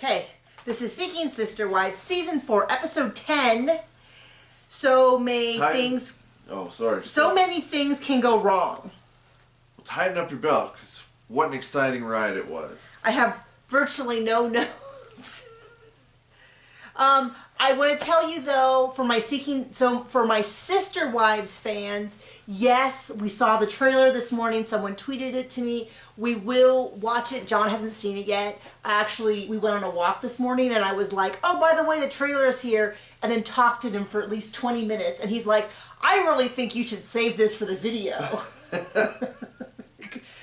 Okay, this is Seeking Sister Wife, Season 4, Episode 10. So many things... Oh, sorry. So many things can go wrong. Well, tighten up your belt, because what an exciting ride it was. I have virtually no notes. I want to tell you though, for my Sister Wives fans, yes, we saw the trailer this morning. Someone tweeted it to me. We will watch it. John hasn't seen it yet. Actually, we went on a walk this morning and I was like, oh, by the way, the trailer is here. And then talked to him for at least 20 minutes. And he's like, I really think you should save this for the video.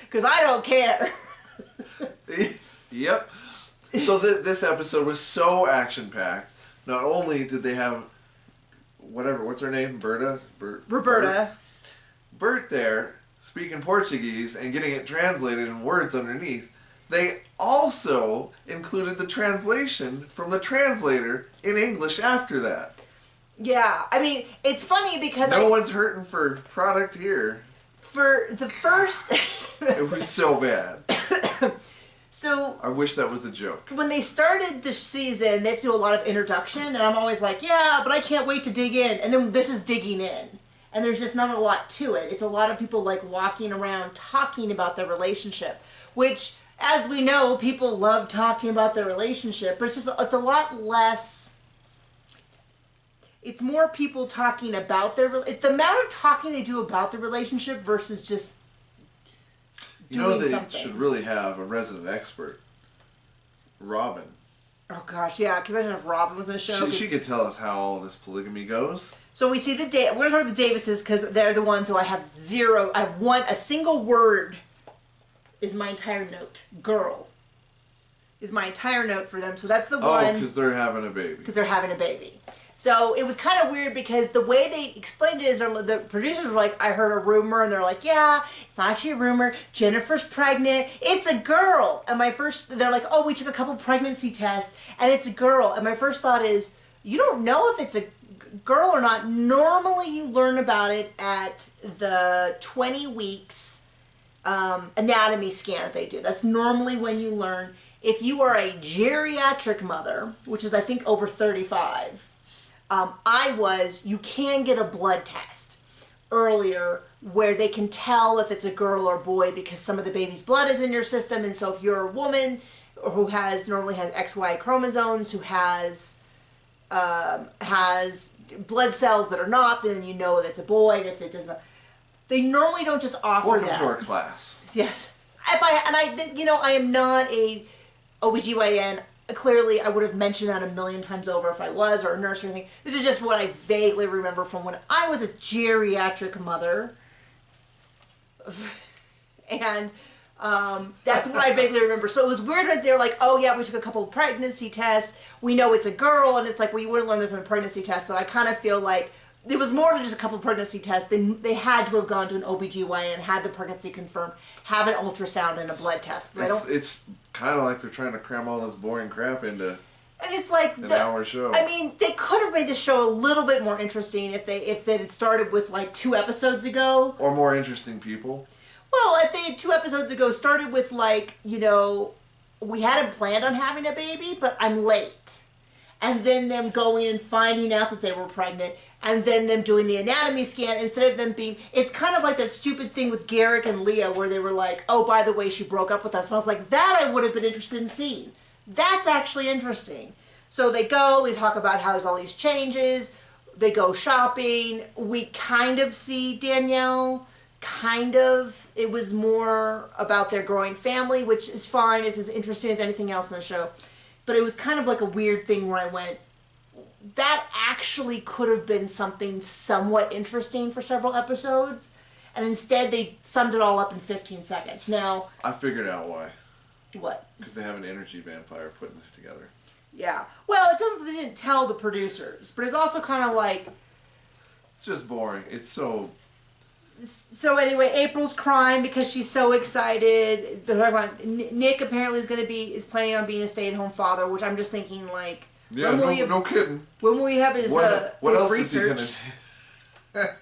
Because I don't care. Yep. So this episode was so action-packed. Not only did they have, what's her name? Roberta there, speaking Portuguese and getting it translated in words underneath. They also included the translation from the translator in English after that. Yeah, I mean, it's funny because no one's hurting for product here. For the first... It was so bad. So I wish that was a joke. When they started the season, they have to do a lot of introduction, and I'm always like, yeah, but I can't wait to dig in. And then this is digging in. And there's just not a lot to it. It's a lot of people like walking around talking about their relationship, which, as we know, people love talking about their relationship, but it's a lot less... It's more people talking about the amount of talking they do about the relationship versus just they something. Should really have a resident expert. Robin. Oh gosh, yeah. Can you imagine if Robin was in a show? She could tell us how all this polygamy goes. So we see we're going to start with the Davises because they're the ones who I have zero. I have a single word is my entire note. Girl is my entire note for them. So that's the one. Oh, because they're having a baby. Because they're having a baby. So it was kind of weird because the way they explained it is the producers were like, I heard a rumor, and they're like, yeah, it's not actually a rumor. Jennifer's pregnant. It's a girl. And they're like, oh, we took a couple pregnancy tests, and it's a girl. And my first thought is, you don't know if it's a girl or not. Normally you learn about it at the 20 weeks anatomy scan that they do. That's normally when you learn. If you are a geriatric mother, which is I think over 35, you can get a blood test earlier where they can tell if it's a girl or boy because some of the baby's blood is in your system. And so if you're a woman who normally has XY chromosomes, who has blood cells that are not, then you know that it's a boy. And if it doesn't, they normally don't just offer that. Welcome to our class. Yes. I am not a OBGYN. Clearly, I would have mentioned that a million times over if I was, or a nurse or anything. This is just what I vaguely remember from when I was a geriatric mother. And that's what I vaguely remember. So it was weird that they're like, oh yeah, we took a couple of pregnancy tests. We know it's a girl. And it's like, well, you wouldn't learn that from a pregnancy test. So I kind of feel like there was more than just a couple of pregnancy tests. They had to have gone to an OBGYN, had the pregnancy confirmed, have an ultrasound and a blood test. But it's kind of like they're trying to cram all this boring crap into an hour show. I mean, they could have made the show a little bit more interesting if they had started with like 2 episodes ago. Or more interesting people. Well, if they had 2 episodes ago started with like, we hadn't planned on having a baby, but I'm late. And then them going and finding out that they were pregnant, and then them doing the anatomy scan instead of them being... It's kind of like that stupid thing with Garrick and Leah where they were like, oh, by the way, she broke up with us. And I was like, that I would have been interested in seeing. That's actually interesting. So they talk about how there's all these changes. They go shopping. We kind of see Danielle. Kind of. It was more about their growing family, which is fine. It's as interesting as anything else in the show. But it was kind of like a weird thing where I went, that actually could have been something somewhat interesting for several episodes. And instead they summed it all up in 15 seconds. Now... I figured out why. What? Because they have an energy vampire putting this together. Yeah. Well, they didn't tell the producers. But it's also kind of like... It's just boring. It's so... So anyway, April's crying because she's so excited. Nick apparently is planning on being a stay-at-home father, which I'm just thinking like, yeah, no kidding. When will he have his what his else research? Is he gonna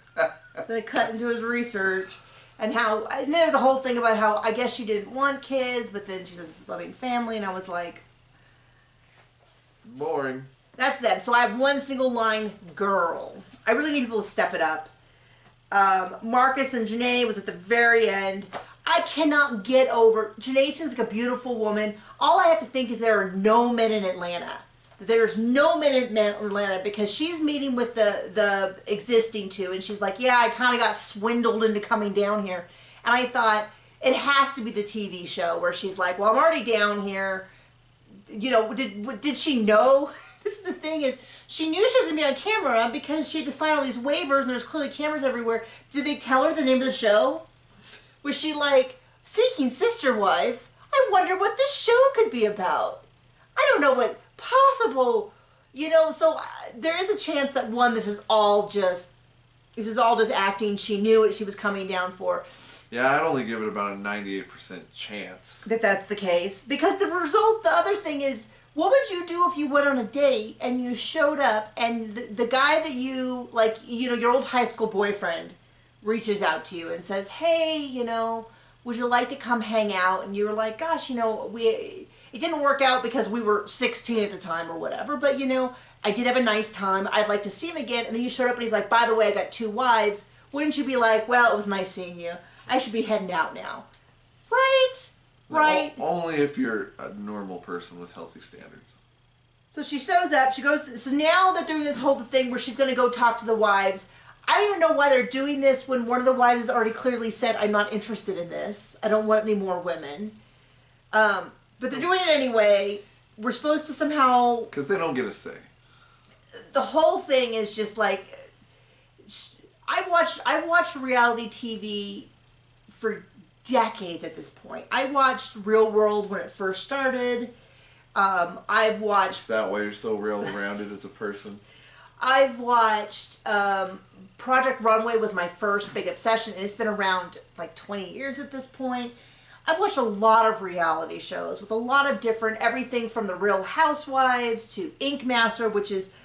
They cut into his research, and then there was a whole thing about how I guess she didn't want kids, but then she says loving family, and I was like, Boring. That's them. So I have one single line, girl. I really need people to step it up. Marcus and Janae was at the very end. I cannot get over... Janae seems like a beautiful woman. All I have to think is there are no men in Atlanta. There's no men in Atlanta because she's meeting with the existing two, and she's like, yeah, I kind of got swindled into coming down here. And I thought, it has to be the TV show where she's like, well, I'm already down here. You know, did she know? This is the thing is, she knew she was going to be on camera because she had to sign all these waivers and there's clearly cameras everywhere. Did they tell her the name of the show? Was she like, Seeking Sister Wife? I wonder what this show could be about. I don't know what possible, you know, so there is a chance that this is all just acting. She knew what she was coming down for. Yeah, I'd only give it about a 98% chance. That's the case. Because the other thing is, what would you do if you went on a date and you showed up and the guy that you, like, you know, your old high school boyfriend reaches out to you and says, hey, you know, would you like to come hang out? And you were like, gosh, you know, it didn't work out because we were 16 at the time or whatever, but, you know, I did have a nice time. I'd like to see him again. And then you showed up and he's like, by the way, I got 2 wives. Wouldn't you be like, well, it was nice seeing you. I should be heading out now. Right? Right. Only if you're a normal person with healthy standards. So she shows up. She goes. So now they're doing this whole thing where she's going to go talk to the wives. I don't even know why they're doing this when one of the wives has already clearly said, I'm not interested in this. I don't want any more women. But they're doing it anyway. We're supposed to somehow... Because they don't get a say. The whole thing is just like... I've watched reality TV for decades at this point. I watched Real World when it first started. I've watched... That way you're so well-rounded as a person. I've watched... Project Runway was my first big obsession, and it's been around like 20 years at this point. I've watched a lot of reality shows with a lot of different... Everything from The Real Housewives to Ink Master, which is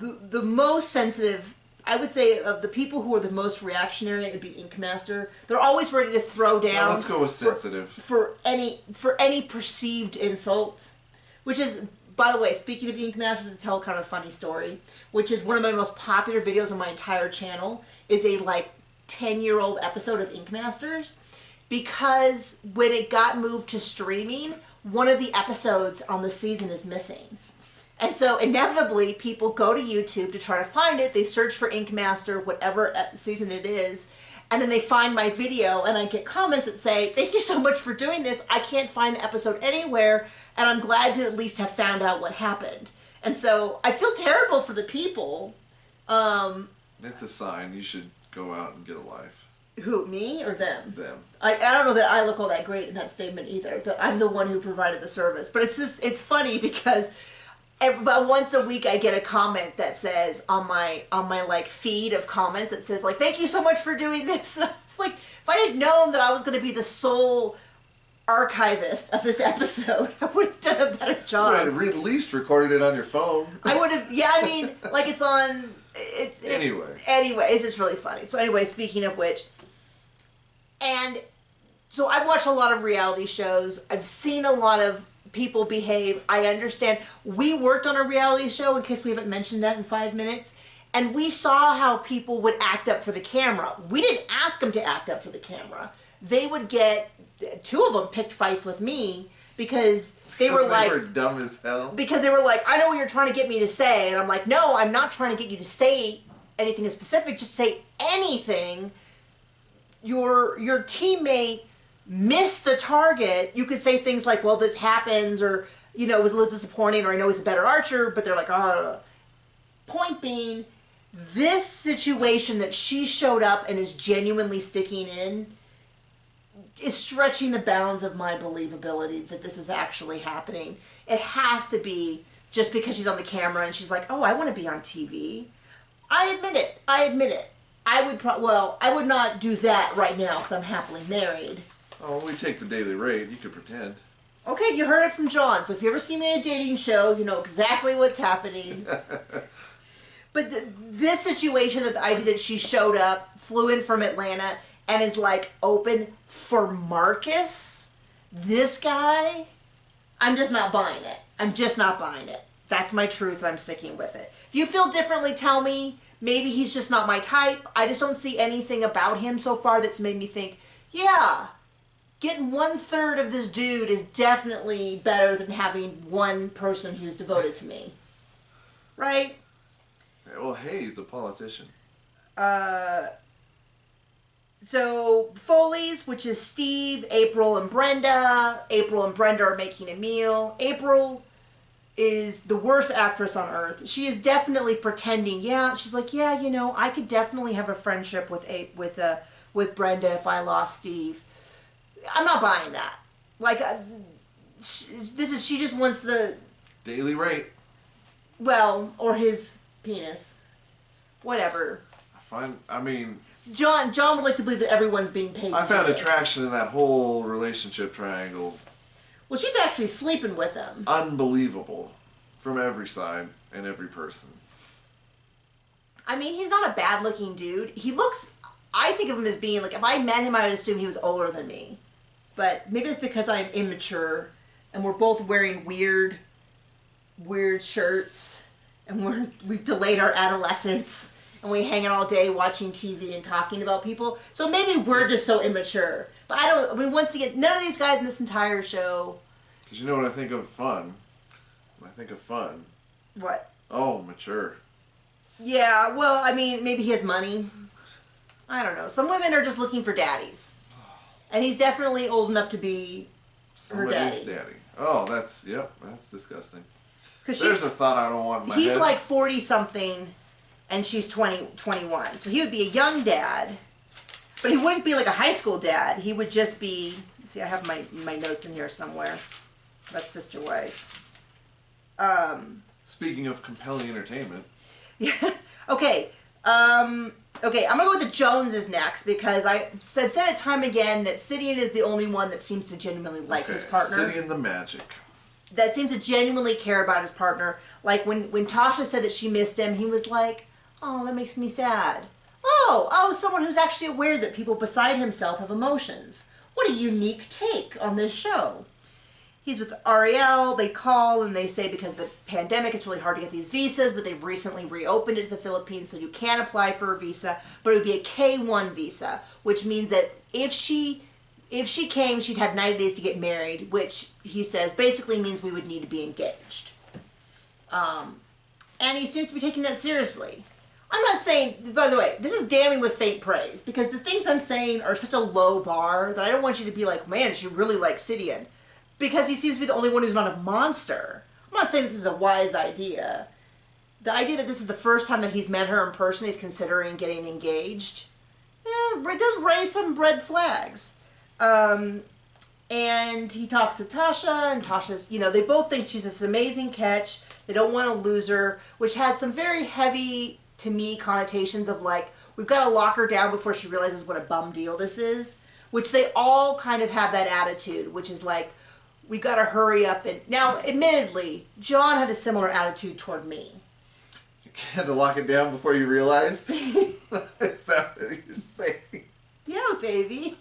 the most sensitive... I would say of the people who are the most reactionary, it would be Ink Master. They're always ready to throw down. No, let's go with sensitive. For any perceived insult, which is, by the way, speaking of Ink Master, to tell kind of a funny story, which is one of my most popular videos on my entire channel, is a like 10-year-old episode of Ink Masters, because when it got moved to streaming, one of the episodes on the season is missing. And so inevitably people go to YouTube to try to find it. They search for Ink Master, whatever season it is, and then they find my video, and I get comments that say, thank you so much for doing this. I can't find the episode anywhere, and I'm glad to at least have found out what happened. And so I feel terrible for the people. It's a sign. You should go out and get a life. Who, me or them? Them. I don't know that I look all that great in that statement either. That I'm the one who provided the service. But it's funny because... About once a week I get a comment that says on my like feed of comments that says like, thank you so much for doing this. And it's like, if I had known that I was going to be the sole archivist of this episode, I would have done a better job. You would have at least recorded it on your phone. I would have, yeah, I mean, like it's on, Anyway, it's just really funny. So anyway, speaking of which, and so I've watched a lot of reality shows. I've seen a lot of people behave. I understand. We worked on a reality show, in case we haven't mentioned that in 5 minutes, and we saw how people would act up for the camera. We didn't ask them to act up for the camera. They would get, 2 of them picked fights with me because they were dumb as hell. Because they were like, I know what you're trying to get me to say, and I'm like, no, I'm not trying to get you to say anything specific. Just say anything. Your teammate miss the target. You could say things like, well, this happens, or, you know, it was a little disappointing, or I know he's a better archer, but they're like, oh. Point being, this situation that she showed up and is genuinely sticking in is stretching the bounds of my believability that this is actually happening. It has to be just because she's on the camera and she's like, oh, I want to be on TV. I admit it. I would not do that right now because I'm happily married. Oh, we take the daily rate. You could pretend. Okay, you heard it from John. So if you ever see me in a dating show, you know exactly what's happening. But this situation that the idea that she showed up, flew in from Atlanta, and is like open for Marcus, this guy, I'm just not buying it. I'm just not buying it. That's my truth, and I'm sticking with it. If you feel differently, tell me. Maybe he's just not my type. I just don't see anything about him so far that's made me think, yeah, getting 1/3 of this dude is definitely better than having one person who's devoted to me. Right? Well, hey, he's a politician. So, Foley's, which is Steve, April, and Brenda. April and Brenda are making a meal. April is the worst actress on earth. She is definitely pretending. Yeah, she's like, yeah, you know, I could definitely have a friendship with Brenda if I lost Steve. I'm not buying that. Like, she just wants the daily rate. Well, or his penis, whatever. I mean, John would like to believe that everyone's being paid. I found attraction in that whole relationship triangle. Well, she's actually sleeping with him. Unbelievable. From every side and every person. I mean, he's not a bad-looking dude. He looks... I think of him as being, like, if I met him, I would assume he was older than me. But maybe it's because I'm immature, and we're both wearing weird shirts, and we've delayed our adolescence, and we hang out all day watching TV and talking about people. So maybe we're just so immature. But once again, none of these guys in this entire show... Because you know what I think of fun? When I think of fun... What? Oh, mature. Yeah, well, I mean, maybe he has money. I don't know. Some women are just looking for daddies. And he's definitely old enough to be her daddy. Oh, that's disgusting. There's a thought I don't want in my head. He's like 40-something, and she's 21. So he would be a young dad. But he wouldn't be like a high school dad. He would just be... See, I have my notes in here somewhere. That's Sister Wise. Speaking of compelling entertainment. Yeah. Okay. Okay, I'm going to go with the Joneses next, because I've said it time again that Sidion is the only one that seems to genuinely like his partner. Sidion the magic. That seems to genuinely care about his partner. Like, when Tasha said that she missed him, he was like, oh, that makes me sad. Oh, someone who's actually aware that people beside himself have emotions. What a unique take on this show. He's with Ariel. They call and they say because of the pandemic, it's really hard to get these visas, but they've recently reopened it to the Philippines, so you can apply for a visa, but it would be a K-1 visa, which means that if she came, she'd have 90 days to get married, which he says basically means we would need to be engaged. And he seems to be taking that seriously. I'm not saying, by the way, this is damning with faint praise, because the things I'm saying are such a low bar that I don't want you to be like, man, she really likes Sidion. Because he seems to be the only one who's not a monster. I'm not saying this is a wise idea. The idea that this is the first time that he's met her in person, he's considering getting engaged, it does raise some red flags. And he talks to Tasha, and Tasha's, they both think she's this amazing catch. They don't want to lose her, which has some very heavy, to me, connotations of like, we've got to lock her down before she realizes what a bum deal this is. Which they all kind of have that attitude, which is like, we got to hurry up. And now, admittedly, John had a similar attitude toward me. You had to lock it down before you realized? Is that what you're saying? Yeah, baby.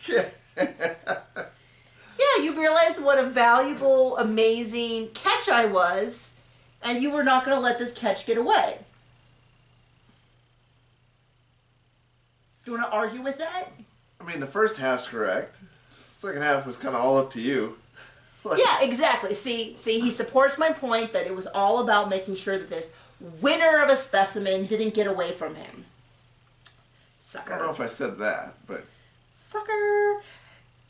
Yeah. Yeah, you realized what a valuable, amazing catch I was, and you were not going to let this catch get away. Do you want to argue with that? I mean, the first half's correct. Second half was kind of all up to you. Yeah, exactly. See, he supports my point that it was all about making sure that this winner of a specimen didn't get away from him. Sucker. I don't know if I said that, but... Sucker.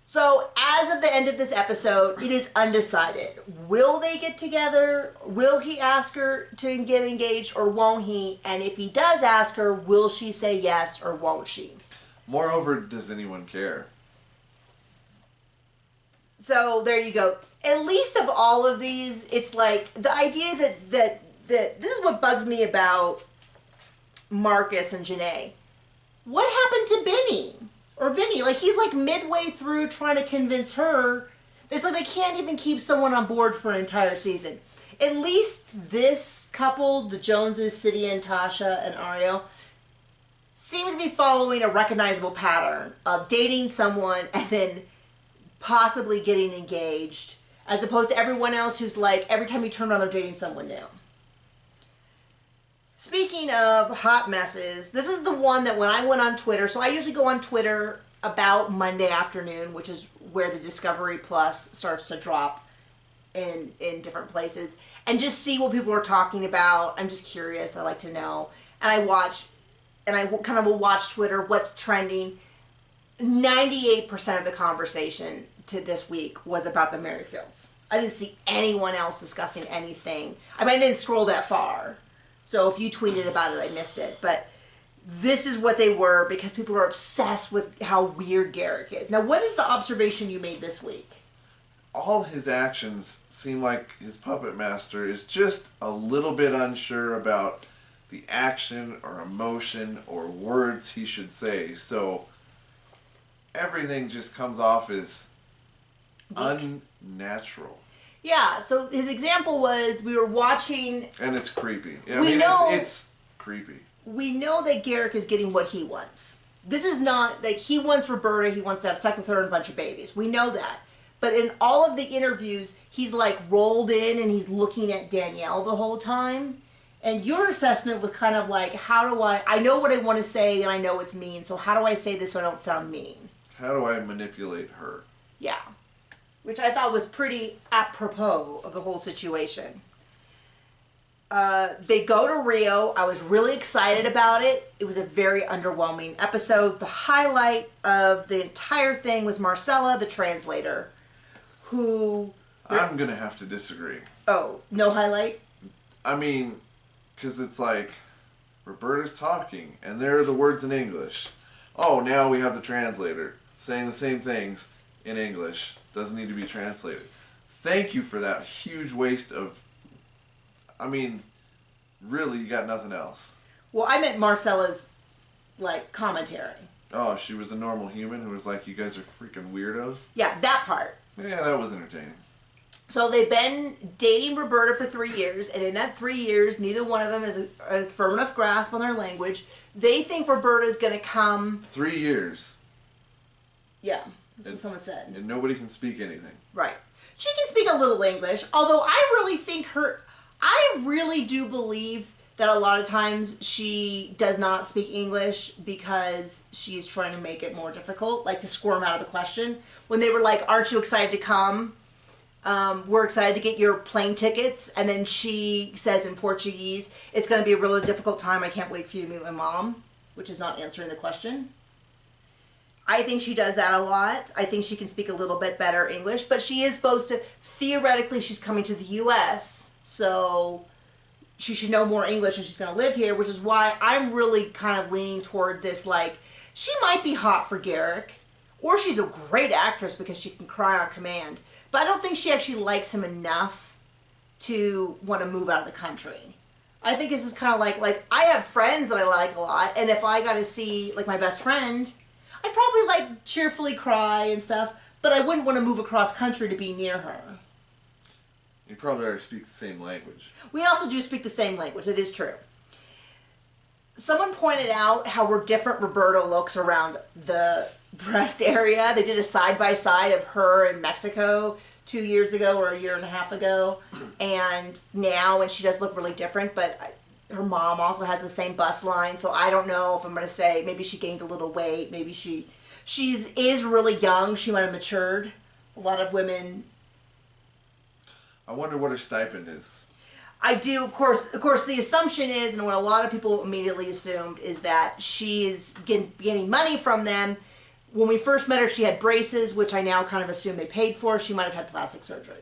So, as of the end of this episode, it is undecided. Will they get together? Will he ask her to get engaged, or won't he? And if he does ask her, will she say yes, or won't she? Moreover, does anyone care? So there you go. At least of all of these, it's like the idea that this is what bugs me about Marcus and Janae. What happened to Benny or Vinny? Like, he's like midway through trying to convince her. It's like they can't even keep someone on board for an entire season. At least this couple, the Joneses, Sidion, Tasha, and Ariel, seem to be following a recognizable pattern of dating someone and then possibly getting engaged, as opposed to everyone else who's like, every time you turn around, they're dating someone new. Speaking of hot messes, this is the one that when I went on Twitter, so I usually go on Twitter about Monday afternoon, which is where the Discovery Plus starts to drop in different places, and just see what people are talking about. I'm just curious. I like to know. And I kind of will watch Twitter, what's trending. 98% of the conversation to this week was about the Merrifields. I didn't see anyone else discussing anything. I mean, I didn't scroll that far. So if you tweeted about it, I missed it. But this is what they were, because people are obsessed with how weird Garrick is. Now, what is the observation you made this week? All his actions seem like his puppet master is just a little bit unsure about the action or emotion or words he should say. So everything just comes off as unnatural. Yeah, so his example was, we were watching... And it's creepy. It's creepy. We know that Garrick is getting what he wants. This is not, like, he wants Roberta, he wants to have sex with her and a bunch of babies. We know that. But in all of the interviews, he's, like, rolled in and he's looking at Danielle the whole time. And your assessment was kind of like, I know what I want to say and I know it's mean, so how do I say this so I don't sound mean? How do I manipulate her? Yeah. Which I thought was pretty apropos of the whole situation. They go to Rio. I was really excited about it. It was a very underwhelming episode. The highlight of the entire thing was Marcella, the translator, who... I'm going to have to disagree. Oh, no highlight? I mean, because it's like, Roberta's talking, and there are the words in English. Oh, now we have the translator saying the same things in English. Doesn't need to be translated. Thank you for that huge waste of... I mean, really, you got nothing else. Well, I meant Marcella's, like, commentary. Oh, she was a normal human who was like, you guys are freaking weirdos? Yeah, that part. Yeah, that was entertaining. So they've been dating Roberta for 3 years, and in that 3 years, neither one of them has a firm enough grasp on their language. They think Roberta's going to come... 3 years. Yeah, that's what someone said. And nobody can speak anything. Right. She can speak a little English, although I really do believe that a lot of times she does not speak English because she's trying to make it more difficult, like to squirm out of the question. When they were like, aren't you excited to come? We're excited to get your plane tickets. And then she says in Portuguese, it's going to be a really difficult time. I can't wait for you to meet my mom, which is not answering the question. I think she does that a lot. I think she can speak a little bit better English, but she is supposed to, theoretically, she's coming to the U.S., so she should know more English if she's going to live here, which is why I'm really kind of leaning toward this, like, she might be hot for Garrick, or she's a great actress because she can cry on command, but I don't think she actually likes him enough to want to move out of the country. I think this is kind of like I have friends that I like a lot, and if I got to see, like, my best friend... I'd probably, like, cheerfully cry and stuff, but I wouldn't want to move across country to be near her. You probably already speak the same language. We also do speak the same language. It is true. Someone pointed out how different Roberta looks around the breast area. They did a side-by-side of her in Mexico 2 years ago or a year and a half ago, and now, and she does look really different, but... Her mom also has the same bust line, so I don't know if I'm going to say maybe she gained a little weight. Maybe she is really young. She might have matured. A lot of women... I wonder what her stipend is. I do, of course, the assumption is, and what a lot of people immediately assumed, is that she's getting money from them. When we first met her, she had braces, which I now kind of assume they paid for. She might have had plastic surgery.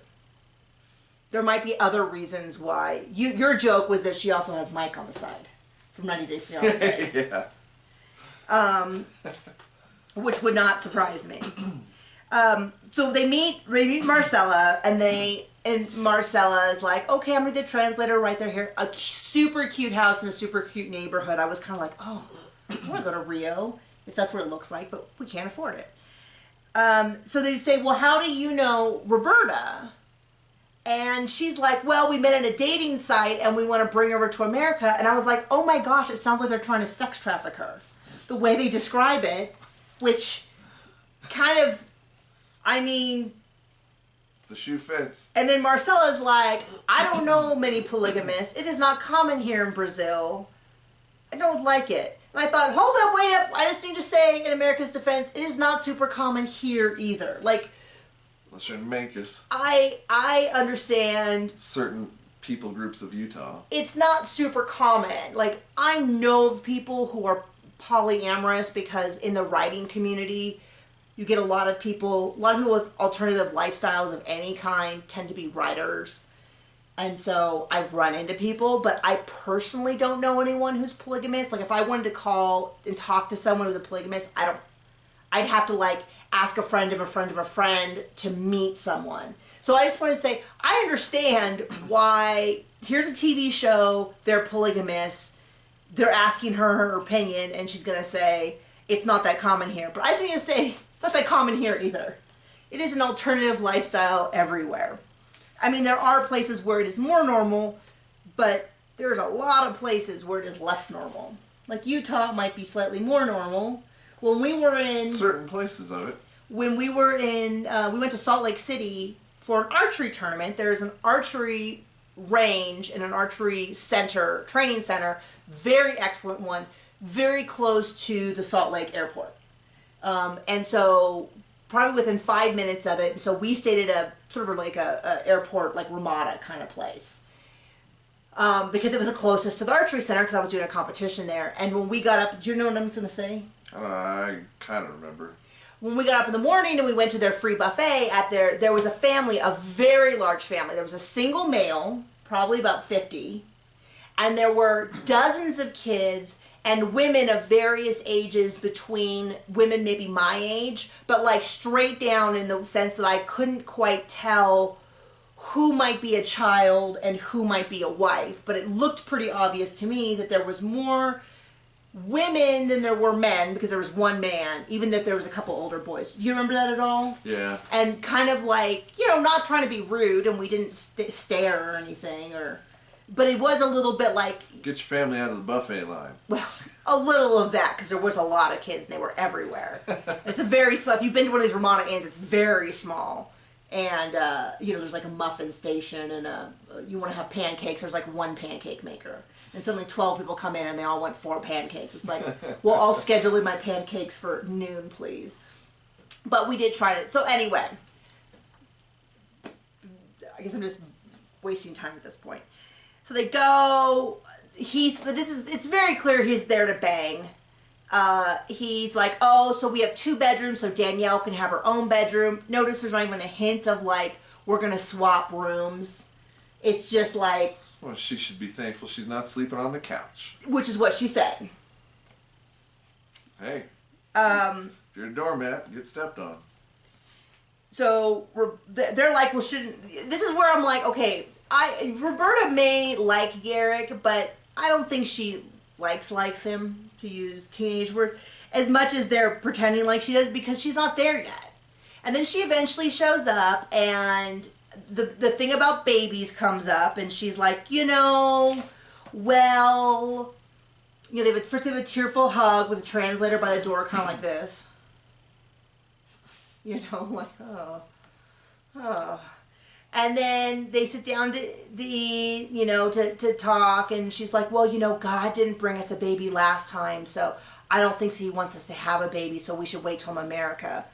There might be other reasons why. Your joke was that she also has Mike on the side from 90 Day Fiancé. Yeah. Which would not surprise me. So they meet Marcella, and Marcella is like, okay, I'm going to be the translator right there here. A super cute house in a super cute neighborhood. I was kind of like, oh, I want to go to Rio, if that's what it looks like, but we can't afford it. So they say, well, how do you know Roberta? And she's like, well, we met at a dating site and we want to bring her over to America. And I was like, oh my gosh, it sounds like they're trying to sex traffic her. The way they describe it, which kind of, I mean, The shoe fits. And then Marcella's like, I don't know many polygamists. It is not common here in Brazil. I don't like it. And I thought, hold up, wait up. I just need to say, in America's defense, it is not super common here either. Like, unless you're in Memphis. I understand. Certain people groups of Utah. It's not super common. Like, I know of people who are polyamorous because in the writing community, you get a lot of people with alternative lifestyles of any kind tend to be writers. And so I've run into people, but I personally don't know anyone who's polygamous. Like if I wanted to call and talk to someone who's a polygamist, I'd have to like ask a friend of a friend of a friend to meet someone. So I just want to say, I understand why, here's a TV show, they're polygamists, they're asking her opinion, and she's going to say, it's not that common here. But I just need to say, it's not that common here either. It is an alternative lifestyle everywhere. I mean, there are places where it is more normal, but there's a lot of places where it is less normal. Like Utah might be slightly more normal. When we were in... certain places of it. When we were in... we went to Salt Lake City for an archery tournament. There's an archery range and an archery center, training center. Very excellent one. Very close to the Salt Lake airport. And so probably within 5 minutes of it. So we stayed at a sort of like a airport, like Ramada kind of place. Because it was the closest to the archery center because I was doing a competition there. And when we got up, do you know what I'm going to say? I kind of remember. When we got up in the morning and we went to their free buffet, there was a family, a very large family. There was a single male, probably about 50. And there were dozens of kids and women of various ages between women maybe my age, but like straight down in the sense that I couldn't quite tell who might be a child and who might be a wife. But it looked pretty obvious to me that there was more women than there were men because there was one man, even if there was a couple older boys. Do you remember that at all? Yeah. And kind of like, not trying to be rude, and we didn't stare or anything, but it was a little bit like... get your family out of the buffet line. Well, a little of that, because there was a lot of kids, and they were everywhere. It's a very small... If you've been to one of these Ramada Inns, it's very small. And, there's like a muffin station, and you want to have pancakes, there's like one pancake maker. And suddenly 12 people come in, and they all want 4 pancakes. It's like, well, I'll schedule in my pancakes for noon, please. But we did try it. So anyway, I guess I'm just wasting time at this point. So they go, it's very clear he's there to bang. He's like, oh, so we have 2 bedrooms, so Danielle can have her own bedroom. Notice there's not even a hint of like, we're going to swap rooms. It's just like... well, she should be thankful she's not sleeping on the couch. Which is what she said. Hey. If you're a doormat, get stepped on. So they're like, well, this is where I'm like, okay, Roberta may like Garrick, but I don't think she likes him, to use teenage word, as much as they're pretending like she does, because she's not there yet. And then she eventually shows up, and the thing about babies comes up, and she's like, they have a tearful hug with a translator by the door, kind of like this. Like, oh. And then they sit down to eat, to talk, and she's like, well, God didn't bring us a baby last time, so I don't think he wants us to have a baby, so we should wait till America.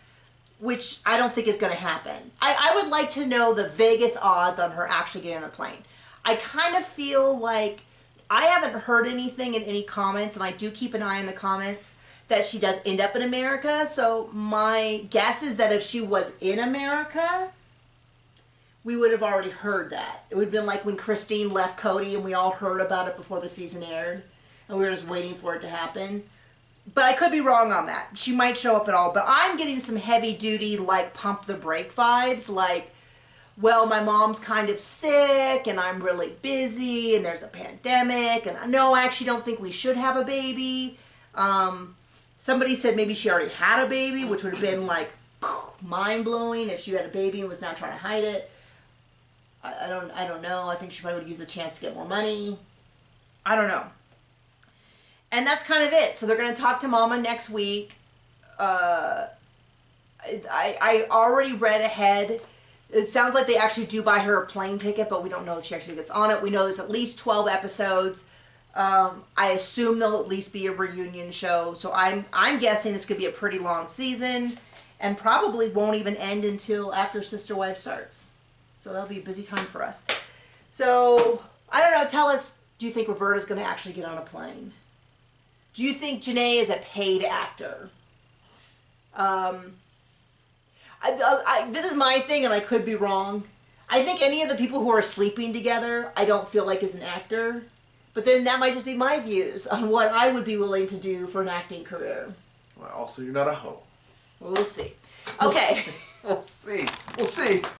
Which I don't think is going to happen. I would like to know the Vegas odds on her actually getting on the plane. I kind of feel like I haven't heard anything in any comments, and I do keep an eye on the comments, that she does end up in America. So my guess is that if she was in America, we would have already heard that. It would have been like when Christine left Cody and we all heard about it before the season aired, and we were just waiting for it to happen. But I could be wrong on that. She might show up at all. But I'm getting some heavy duty, like, pump the brake vibes. Like, well, my mom's kind of sick, and I'm really busy, and there's a pandemic, and no, I actually don't think we should have a baby. Somebody said maybe she already had a baby, which would have been, like, mind-blowing if she had a baby and was now trying to hide it. I don't know. I think she probably would use the chance to get more money. I don't know. And that's kind of it. So they're going to talk to Mama next week. I already read ahead It sounds like they actually do buy her a plane ticket, but we don't know if she actually gets on it. We know there's at least 12 episodes. I assume there'll at least be a reunion show. So I'm guessing this could be a pretty long season and probably won't even end until after Sister Wife starts. So that'll be a busy time for us. So, I don't know. Tell us, do you think Roberta's going to actually get on a plane? Do you think Janae is a paid actor? This is my thing, and I could be wrong. I think any of the people who are sleeping together, I don't feel like is an actor. But then that might just be my views on what I would be willing to do for an acting career. Well, also, you're not a hoe. We'll see. Okay. We'll see. We'll see.